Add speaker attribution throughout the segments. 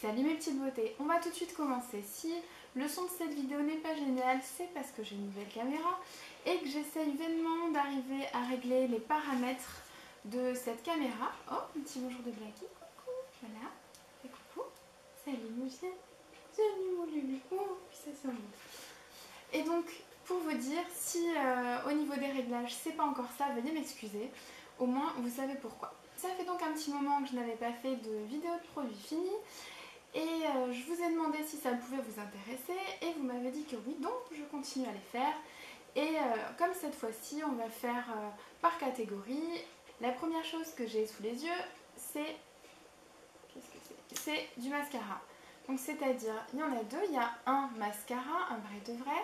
Speaker 1: Salut mes petites beautés, on va tout de suite commencer. Si le son de cette vidéo n'est pas génial, c'est parce que j'ai une nouvelle caméra et que j'essaye vainement d'arriver à régler les paramètres de cette caméra. Oh, un petit bonjour de Blacky, coucou, voilà, et coucou, salut mon chien, salut mon loulou, oh, puis ça s'envole. Et donc, pour vous dire, si au niveau des réglages c'est pas encore ça, veuillez m'excuser, au moins vous savez pourquoi. Ça fait donc un petit moment que je n'avais pas fait de vidéo de produits finis. Et je vous ai demandé si ça pouvait vous intéresser et vous m'avez dit que oui, donc je continue à les faire. Et comme cette fois-ci, on va faire par catégorie. La première chose que j'ai sous les yeux, c'est... Qu'est-ce que c'est? C'est du mascara. Donc c'est-à-dire, il y en a deux, il y a un mascara, un vrai de vrai,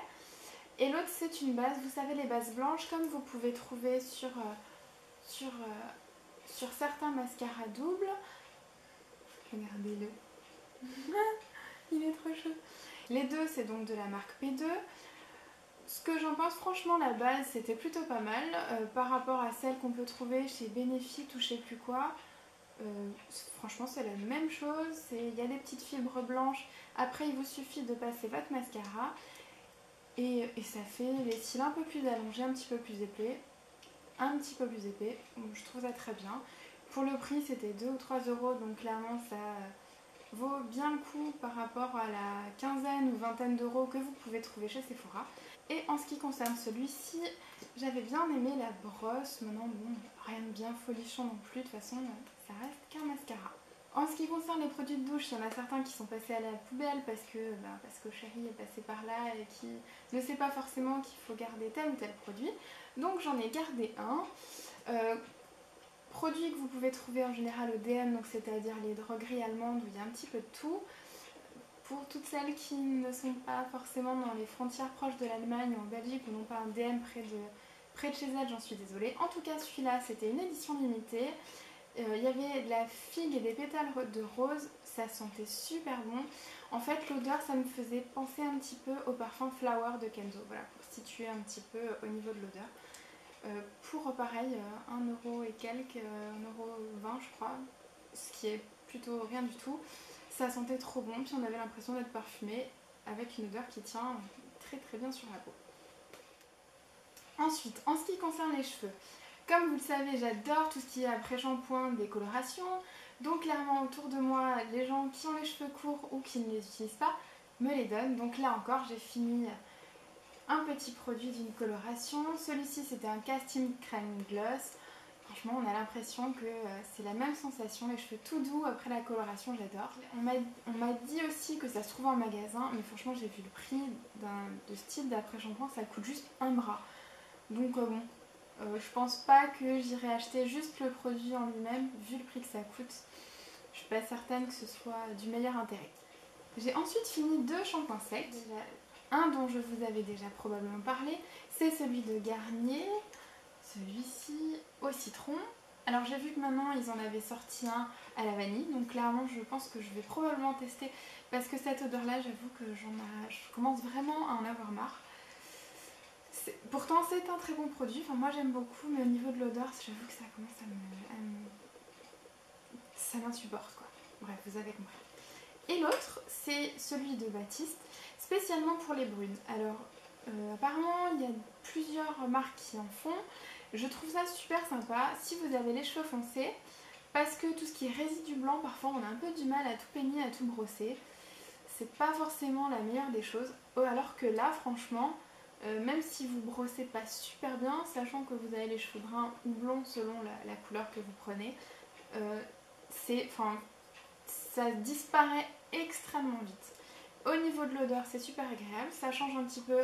Speaker 1: et l'autre c'est une base, vous savez les bases blanches comme vous pouvez trouver sur certains mascaras doubles. Regardez-le. Il est trop chaud. Les deux, c'est donc de la marque P2. Ce que j'en pense, franchement, la base, c'était plutôt pas mal par rapport à celle qu'on peut trouver chez Benefit ou je sais plus quoi. Franchement, c'est la même chose. Il y a des petites fibres blanches. Après, il vous suffit de passer votre mascara. Et ça fait les cils un peu plus allongés, un petit peu plus épais. Un petit peu plus épais. Donc, je trouve ça très bien. Pour le prix, c'était 2 ou 3 euros. Donc, clairement, ça vaut bien le coup par rapport à la quinzaine ou vingtaine d'euros que vous pouvez trouver chez Sephora. Et en ce qui concerne celui-ci, j'avais bien aimé la brosse. Maintenant, bon, rien de bien folichon non plus. De toute façon, ça reste qu'un mascara. En ce qui concerne les produits de douche, il y en a certains qui sont passés à la poubelle parce que Chérie est passé par là et qui ne sait pas forcément qu'il faut garder tel ou tel produit. Donc j'en ai gardé un. Produit que vous pouvez trouver en général au DM, donc c'est-à-dire les drogueries allemandes où il y a un petit peu de tout. Pour toutes celles qui ne sont pas forcément dans les frontières proches de l'Allemagne ou en Belgique ou n'ont pas un DM près de chez elles, j'en suis désolée. En tout cas, celui-là, c'était une édition limitée. Il y avait de la figue et des pétales de rose, ça sentait super bon. En fait, l'odeur, ça me faisait penser un petit peu au parfum Flower de Kenzo, voilà, pour situer un petit peu au niveau de l'odeur. Pour pareil, 1 euro et quelques, 1,20 € je crois, ce qui est plutôt rien du tout. Ça sentait trop bon, puis on avait l'impression d'être parfumé avec une odeur qui tient très très bien sur la peau. Ensuite, en ce qui concerne les cheveux, comme vous le savez, j'adore tout ce qui est après-shampoing, décoloration. Donc clairement autour de moi, les gens qui ont les cheveux courts ou qui ne les utilisent pas me les donnent. Donc là encore, j'ai fini un petit produit d'une coloration. Celui-ci, c'était un casting crème gloss. Franchement, on a l'impression que c'est la même sensation, les cheveux tout doux après la coloration, j'adore. On m'a dit aussi que ça se trouve en magasin, mais franchement, j'ai vu le prix de ce type d'après-shampoing, ça coûte juste un bras. Donc bon, je pense pas que j'irai acheter juste le produit en lui-même, vu le prix que ça coûte. Je suis pas certaine que ce soit du meilleur intérêt. J'ai ensuite fini 2 shampoings secs. Un dont je vous avais déjà probablement parlé, c'est celui de Garnier, celui-ci au citron. Alors j'ai vu que maintenant ils en avaient sorti un à la vanille, donc clairement je pense que je vais probablement tester parce que cette odeur là, j'avoue que je commence vraiment à en avoir marre. Pourtant c'est un très bon produit, enfin moi j'aime beaucoup, mais au niveau de l'odeur j'avoue que ça commence ça m'insupporte quoi. Bref, vous avez compris. Et l'autre c'est celui de Baptiste, spécialement pour les brunes. Alors apparemment il y a plusieurs marques qui en font. Je trouve ça super sympa si vous avez les cheveux foncés, parce que tout ce qui est résidu blanc, parfois on a un peu du mal à tout peigner, à tout brosser. C'est pas forcément la meilleure des choses. Alors que là, franchement, même si vous brossez pas super bien, sachant que vous avez les cheveux bruns ou blonds selon la couleur que vous prenez, ça disparaît extrêmement vite. Au niveau de l'odeur, c'est super agréable, ça change un petit peu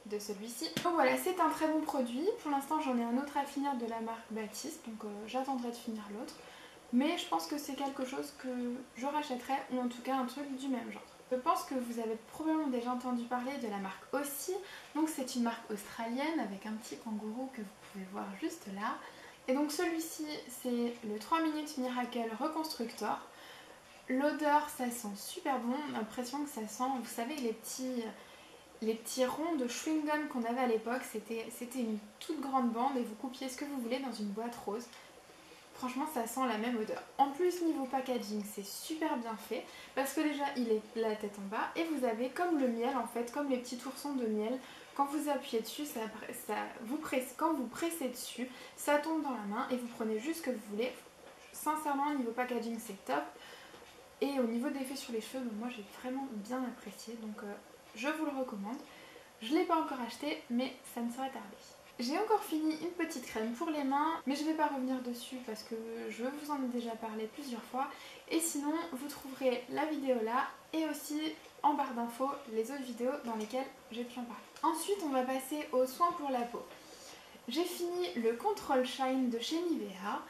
Speaker 1: de celui-ci. Donc voilà, c'est un très bon produit. Pour l'instant, j'en ai un autre à finir de la marque Baptiste, donc j'attendrai de finir l'autre. Mais je pense que c'est quelque chose que je rachèterai, ou en tout cas un truc du même genre. Je pense que vous avez probablement déjà entendu parler de la marque Aussie. Donc c'est une marque australienne avec un petit kangourou que vous pouvez voir juste là. Et donc celui-ci, c'est le 3 minutes Miracle Reconstructor. L'odeur, ça sent super bon. L'impression que ça sent, vous savez, les petits ronds de chewing-gum qu'on avait à l'époque. C'était une toute grande bande et vous coupiez ce que vous voulez dans une boîte rose. franchement ça sent la même odeur. En plus niveau packaging c'est super bien fait parce que déjà il est la tête en bas et vous avez comme le miel en fait, comme les petits oursons de miel. Quand vous appuyez dessus, quand vous pressez dessus, ça tombe dans la main et vous prenez juste ce que vous voulez. Sincèrement niveau packaging c'est top. Et au niveau d'effet sur les cheveux, moi j'ai vraiment bien apprécié, donc je vous le recommande. Je ne l'ai pas encore acheté, mais ça ne saurait tarder. J'ai encore fini une petite crème pour les mains, mais je ne vais pas revenir dessus parce que je vous en ai déjà parlé plusieurs fois. Et sinon, vous trouverez la vidéo là et aussi en barre d'infos les autres vidéos dans lesquelles j'ai pu en parler. Ensuite, on va passer aux soins pour la peau. J'ai fini le Control Shine de chez Nivea.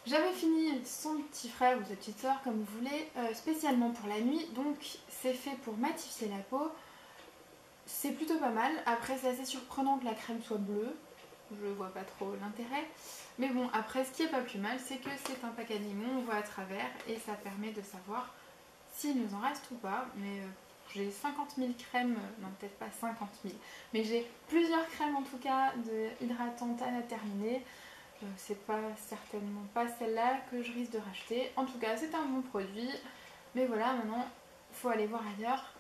Speaker 1: J'avais fini son petit frère ou sa petite soeur comme vous voulez, spécialement pour la nuit, donc c'est fait pour matifier la peau. C'est plutôt pas mal, après c'est assez surprenant que la crème soit bleue, je vois pas trop l'intérêt. Mais bon, après ce qui est pas plus mal, c'est que c'est un packaging où on voit à travers et ça permet de savoir s'il nous en reste ou pas. Mais j'ai 50 000 crèmes, non peut-être pas 50 000, mais j'ai plusieurs crèmes en tout cas de hydratantes à terminer. C'est pas certainement pas celle-là que je risque de racheter. En tout cas, c'est un bon produit. Mais voilà, maintenant, il faut aller voir ailleurs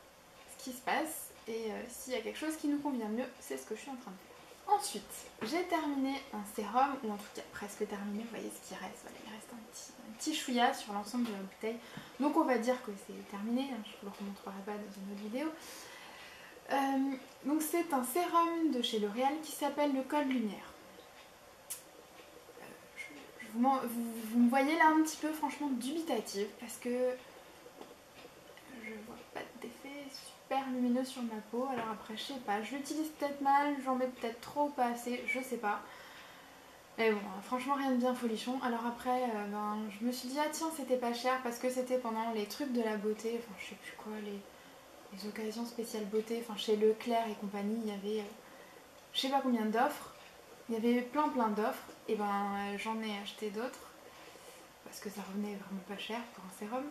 Speaker 1: ce qui se passe. Et s'il y a quelque chose qui nous convient mieux, c'est ce que je suis en train de faire. Ensuite, j'ai terminé un sérum, ou en tout cas presque terminé. Vous voyez ce qui reste. Voilà, il reste un petit chouïa sur l'ensemble de la bouteille. Donc on va dire que c'est terminé. Je vous le remontrerai pas dans une autre vidéo. Donc c'est un sérum de chez L'Oréal qui s'appelle le Code Lumière. Vous me voyez là un petit peu franchement dubitative parce que je vois pas d'effet super lumineux sur ma peau. Alors après je sais pas, je l'utilise peut-être mal, j'en mets peut-être trop ou pas assez, je sais pas. Mais bon, franchement rien de bien folichon. Alors après je me suis dit ah tiens c'était pas cher parce que c'était pendant les trucs de la beauté, enfin je sais plus quoi, les occasions spéciales beauté, enfin chez Leclerc et compagnie il y avait je sais pas combien d'offres. Il y avait plein d'offres et j'en ai acheté d'autres parce que ça revenait vraiment pas cher pour un sérum.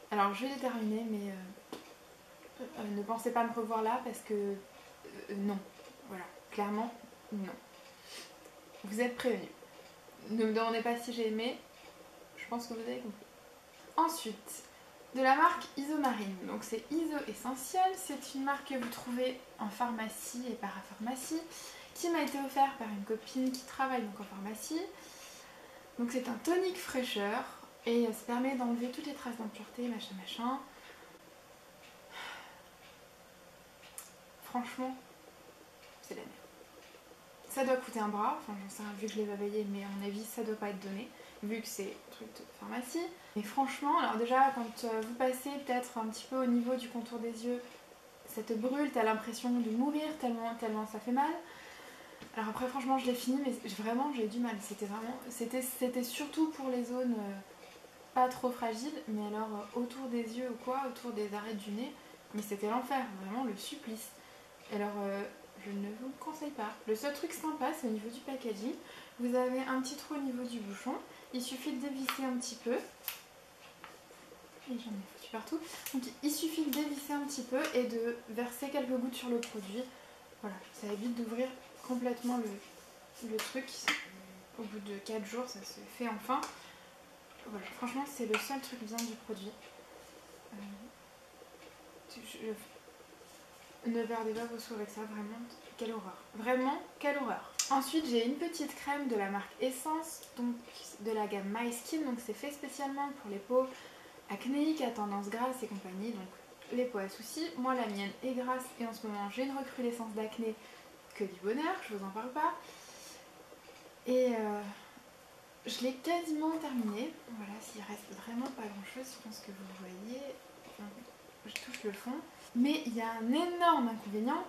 Speaker 1: Alors je vais les terminer mais ne pensez pas me revoir là parce que non, voilà, clairement non. Vous êtes prévenus. Ne me demandez pas si j'ai aimé, je pense que vous avez compris. Ensuite, de la marque Isomarine, donc c'est Iso Essentiel, c'est une marque que vous trouvez en pharmacie et parapharmacie, qui m'a été offert par une copine qui travaille donc en pharmacie. Donc c'est un tonique fraîcheur et ça permet d'enlever toutes les traces d'impureté, machin. Franchement, c'est la merde. Ça doit coûter un bras, enfin j'en sais rien vu que je l'ai pas payé, mais à mon avis ça doit pas être donné, vu que c'est un truc de pharmacie. Mais franchement, alors déjà quand vous passez peut-être un petit peu au niveau du contour des yeux, ça te brûle, t'as l'impression de mourir tellement ça fait mal. Alors après franchement je l'ai fini mais vraiment j'ai eu du mal, c'était surtout pour les zones pas trop fragiles, mais alors autour des yeux ou quoi, autour des arêtes du nez, mais c'était l'enfer, vraiment le supplice. Alors je ne vous le conseille pas. Le seul truc sympa c'est au niveau du packaging, vous avez un petit trou au niveau du bouchon, il suffit de dévisser un petit peu. Et j'en ai foutu partout. Donc il suffit de dévisser un petit peu et de verser quelques gouttes sur le produit. Voilà, ça évite d'ouvrir complètement le truc. Au bout de 4 jours, ça se fait enfin. Voilà, franchement, c'est le seul truc bien du produit. Ne perdez pas vos sous avec ça, vraiment, quelle horreur. Vraiment, quelle horreur. Ensuite, j'ai une petite crème de la marque Essence, donc de la gamme My Skin. Donc c'est fait spécialement pour les peaux acnéiques, à tendance grasse et compagnie. Donc les peaux à soucis. Moi, la mienne est grasse et en ce moment, j'ai une recrudescence d'acné. Que du bonheur, je vous en parle pas. Et je l'ai quasiment terminé. Voilà, s'il reste vraiment pas grand chose, je pense que vous le voyez. Je touche le fond. Mais il y a un énorme inconvénient,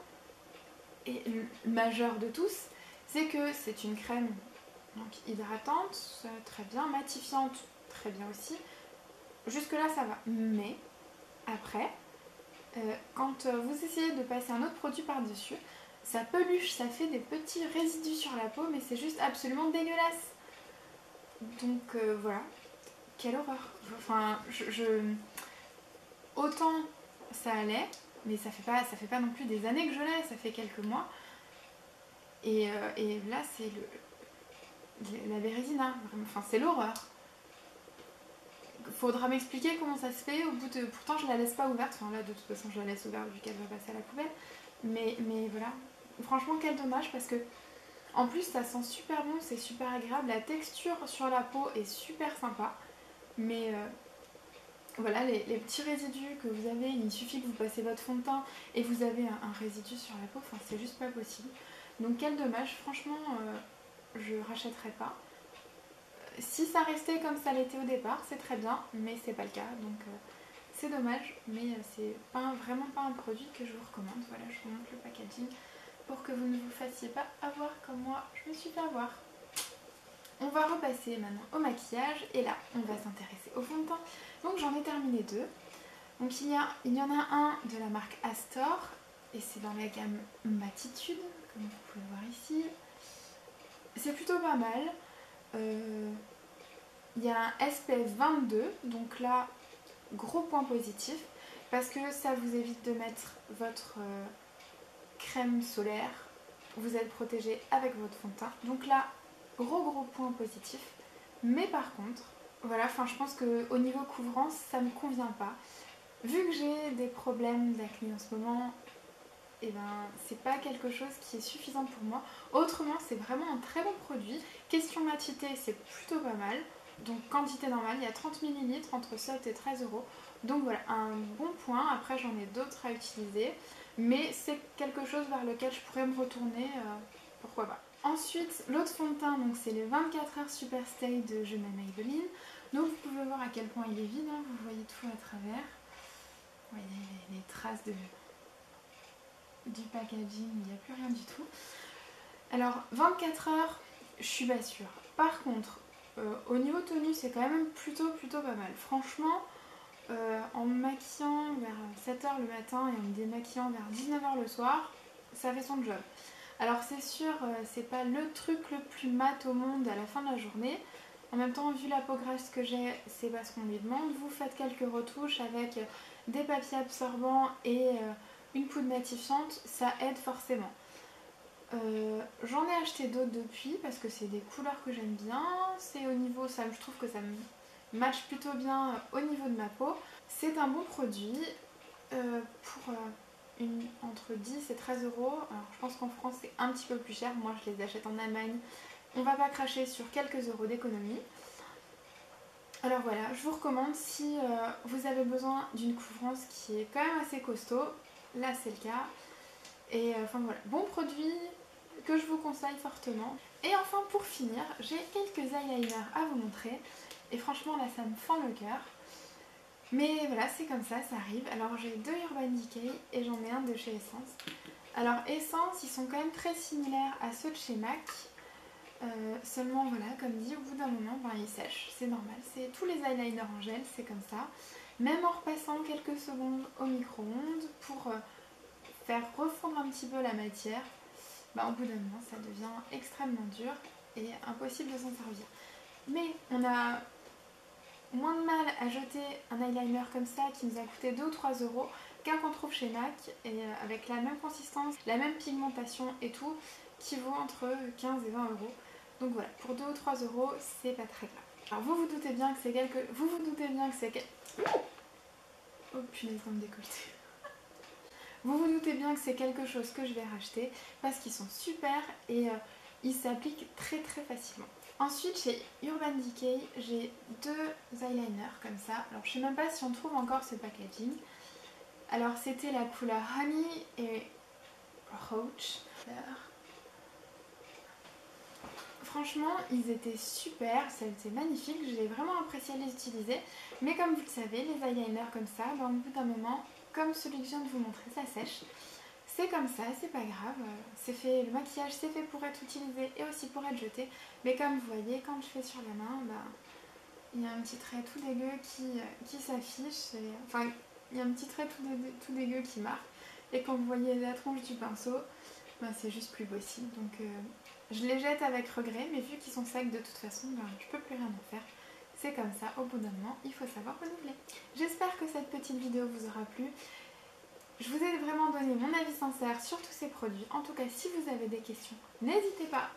Speaker 1: et le majeur de tous, c'est que c'est une crème donc hydratante, très bien, matifiante, très bien aussi. Jusque là ça va. Mais après, quand vous essayez de passer un autre produit par-dessus, ça peluche, ça fait des petits résidus sur la peau, mais c'est juste absolument dégueulasse. Donc voilà, quelle horreur. Enfin, autant ça allait, mais ça fait pas non plus des années que je l'ai, ça fait quelques mois. Et là, c'est la Bérésina, enfin c'est l'horreur. Faudra m'expliquer comment ça se fait au bout de... Pourtant je la laisse pas ouverte, enfin là de toute façon je la laisse ouverte vu qu'elle va passer à la poubelle. Mais voilà, franchement quel dommage parce que en plus ça sent super bon, c'est super agréable, la texture sur la peau est super sympa. Mais voilà, les petits résidus que vous avez, il suffit que vous passez votre fond de teint et vous avez un résidu sur la peau, enfin c'est juste pas possible. Donc quel dommage, franchement je rachèterai pas. Si ça restait comme ça l'était au départ, c'est très bien, mais c'est pas le cas, donc c'est dommage, mais c'est vraiment pas un produit que je vous recommande. Voilà, je vous montre le packaging pour que vous ne vous fassiez pas avoir comme moi, je me suis fait avoir. On va repasser maintenant au maquillage, et là, on va s'intéresser au fond de teint. Donc j'en ai terminé 2. Donc il y en a un de la marque Astor, et c'est dans la gamme Matitude, comme vous pouvez le voir ici. C'est plutôt pas mal. Il y a un SPF 22, donc là, gros point positif, parce que ça vous évite de mettre votre crème solaire, vous êtes protégé avec votre fond de teint. Donc là, gros point positif. Mais par contre, voilà, je pense qu'au niveau couvrance, ça me convient pas. Vu que j'ai des problèmes d'acné en ce moment, et ben c'est pas quelque chose qui est suffisant pour moi. Autrement, c'est vraiment un très bon produit. Question matité, c'est plutôt pas mal. Donc quantité normale, il y a 30 ml entre 7 et 13 €. Donc voilà, un bon point. Après j'en ai d'autres à utiliser. Mais c'est quelque chose vers lequel je pourrais me retourner, pourquoi pas. Ensuite, l'autre fond de teint, c'est le 24 heures Super Stay de Je m'aime Maybelline. Donc vous pouvez voir à quel point il est vide, hein, vous voyez tout à travers. Vous voyez les traces du packaging, il n'y a plus rien du tout. Alors 24 heures, je suis pas sûre. Par contre, au niveau tenue, c'est quand même plutôt pas mal. Franchement, en me maquillant vers 7 h le matin et en me démaquillant vers 19 h le soir, ça fait son job. Alors c'est sûr, c'est pas le truc le plus mat au monde à la fin de la journée. En même temps, vu la peau grasse que j'ai, c'est parce qu'on lui demande. Vous faites quelques retouches avec des papiers absorbants et une poudre matifiante, ça aide forcément. J'en ai acheté d'autres depuis parce que c'est des couleurs que j'aime bien. C'est au niveau, je trouve que ça me match plutôt bien au niveau de ma peau. C'est un bon produit pour entre 10 et 13 €. Alors je pense qu'en France c'est un petit peu plus cher. Moi je les achète en Allemagne. On va pas cracher sur quelques euros d'économie. Alors voilà, je vous recommande si vous avez besoin d'une couvrance qui est quand même assez costaud. Là c'est le cas. Et enfin voilà, bon produit que je vous conseille fortement. Et enfin pour finir, j'ai quelques eyeliners à vous montrer. Et franchement là ça me fend le cœur. Mais voilà, c'est comme ça arrive. Alors j'ai 2 Urban Decay et j'en ai un de chez Essence. Alors Essence, ils sont quand même très similaires à ceux de chez MAC. Seulement voilà, comme dit, au bout d'un moment, ils sèchent, c'est normal. C'est tous les eyeliners en gel, c'est comme ça. Même en repassant quelques secondes au micro-ondes pour faire refondre un petit peu la matière, au bout d'un moment, ça devient extrêmement dur et impossible de s'en servir. Mais on a moins de mal à jeter un eyeliner comme ça qui nous a coûté 2 ou 3 € qu'un qu'on trouve chez MAC et avec la même consistance, la même pigmentation et tout, qui vaut entre 15 et 20 €. Donc voilà, pour 2 ou 3 €, c'est pas très grave. Alors vous doutez bien que c'est Oh punaise, dans le décolleté. Vous doutez bien que c'est quelque chose que je vais racheter parce qu'ils sont super et ils s'appliquent très facilement. Ensuite, chez Urban Decay, j'ai 2 eyeliners comme ça. Alors je sais même pas si on trouve encore ce packaging. Alors c'était la couleur Honey et Roach. Franchement, ils étaient super, c'était magnifique, j'ai vraiment apprécié les utiliser. Mais comme vous le savez, les eyeliners comme ça, au bout d'un moment, comme celui que je viens de vous montrer, ça sèche. C'est comme ça, c'est pas grave, le maquillage c'est fait pour être utilisé et aussi pour être jeté. Mais comme vous voyez, quand je fais sur la main, il y a un petit trait tout dégueu qui s'affiche. Enfin, il y a un petit trait tout dégueu qui marque. Et quand vous voyez la tronche du pinceau, c'est juste plus possible. Donc je les jette avec regret, mais vu qu'ils sont secs de toute façon, je peux plus rien en faire. C'est comme ça, au bout d'un moment, il faut savoir renouveler. J'espère que cette petite vidéo vous aura plu. Je vous ai vraiment donné mon avis sincère sur tous ces produits. En tout cas, si vous avez des questions, n'hésitez pas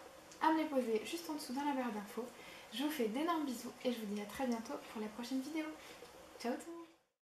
Speaker 1: à me les poser juste en dessous dans la barre d'infos. Je vous fais d'énormes bisous et je vous dis à très bientôt pour la prochaine vidéo. Ciao tout le monde!